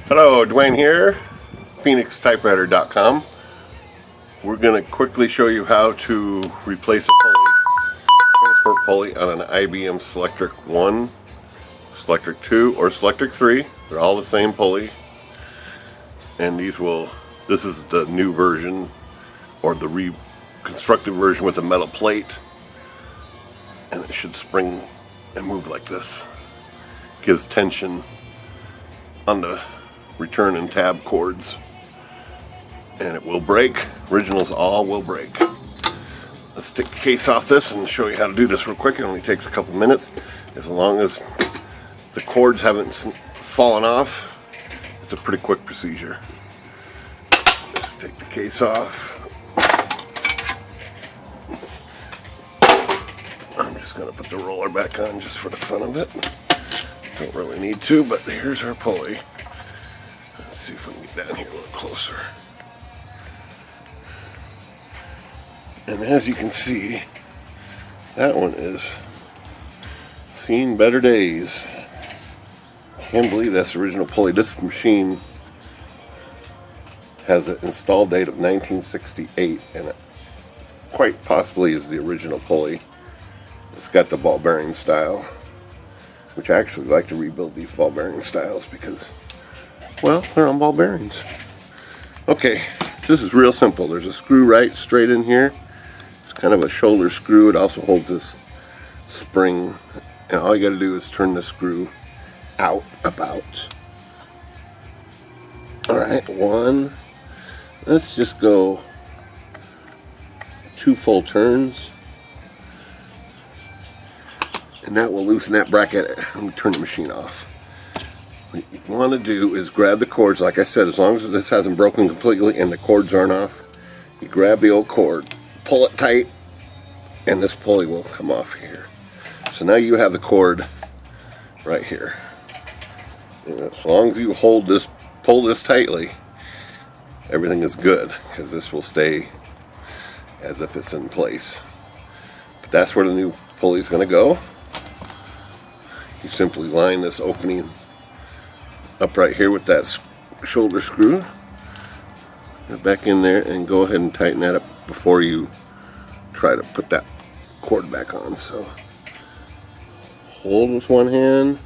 Hello, Dwayne here, Phoenixtypewriter.com. We're going to quickly show you how to replace a pulley, transport pulley on an IBM Selectric 1, Selectric 2, or Selectric 3. They're all the same pulley. And this is the new version, or the reconstructed version with a metal plate. And it should spring and move like this. Gives tension on the return and tab cords, and it will break. Originals all will break. Let's take the case off this and show you how to do this real quick. It only takes a couple minutes. As long as the cords haven't fallen off, it's a pretty quick procedure. Let's take the case off. I'm just going to put the roller back on just for the fun of it. Don't really need to, but here's our pulley. Let's see if we can get down here a little closer. And as you can see, that one is seen better days. Can't believe that's the original pulley. This machine has an install date of 1968, and it quite possibly is the original pulley. It's got the ball bearing style, which I actually like to rebuild these ball bearing styles because, well, they're on ball bearings. Okay, this is real simple. There's a screw right straight in here. It's kind of a shoulder screw. It also holds this spring, and all you got to do is turn the screw out about. Alright, one. Let's just go 2 full turns. And that will loosen that bracket. Let me turn the machine off. What you want to do is grab the cords. Like I said, as long as this hasn't broken completely and the cords aren't off, you grab the old cord, pull it tight, and this pulley will come off here. So now you have the cord right here. And as long as you pull this tightly, everything is good, because this will stay as if it's in place. But that's where the new pulley is going to go. You simply line this opening up right here with that shoulder screw. Get back in there and go ahead and tighten that up before you try to put that cord back on. So hold with one hand,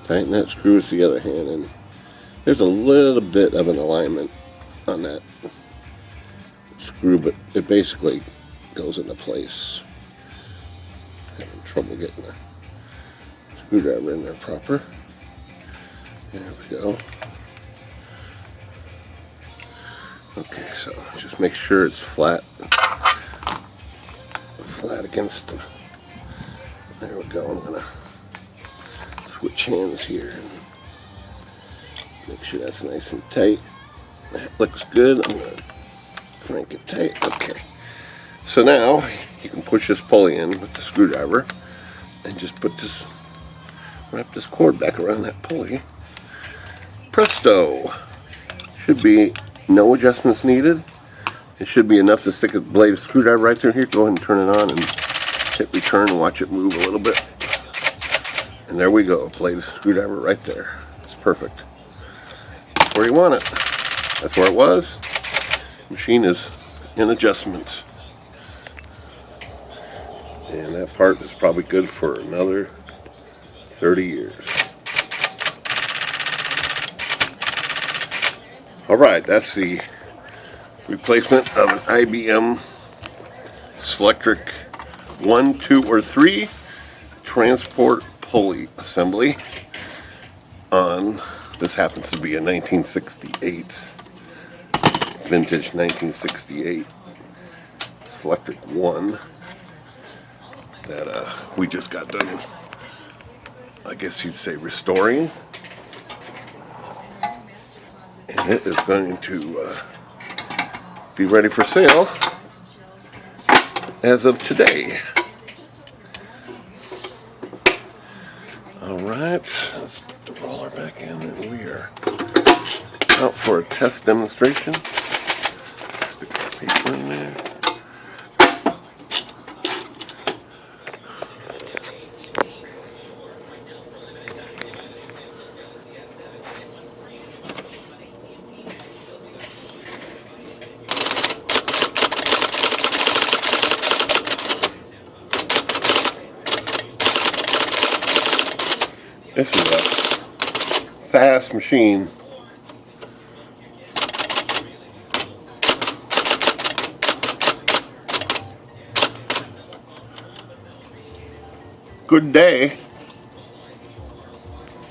tighten that screw with the other hand, and there's a little bit of an alignment on that screw, but it basically goes into place. Having trouble getting the screwdriver in there proper. There we go. Okay, so just make sure it's flat against the, there we go. I'm gonna switch hands here and make sure that's nice and tight. That looks good. I'm gonna crank it tight. Okay, so now you can push this pulley in with the screwdriver and just wrap this cord back around that pulley. Presto! Should be no adjustments needed. It should be enough to stick a blade of screwdriver right through here. Go ahead and turn it on and hit return and watch it move a little bit. And there we go, blade of screwdriver right there. It's perfect. That's where you want it. That's where it was. Machine is in adjustments. And that part is probably good for another 30 years. Alright, that's the replacement of an IBM Selectric 1, 2, or 3 transport pulley assembly on, this happens to be a 1968, vintage 1968 Selectric 1 that we just got done, I guess you'd say, restoring. And it is going to be ready for sale as of today. Alright, let's put the roller back in, and we are out for a test demonstration. Stick the paper in there. This is a fast machine. Good day.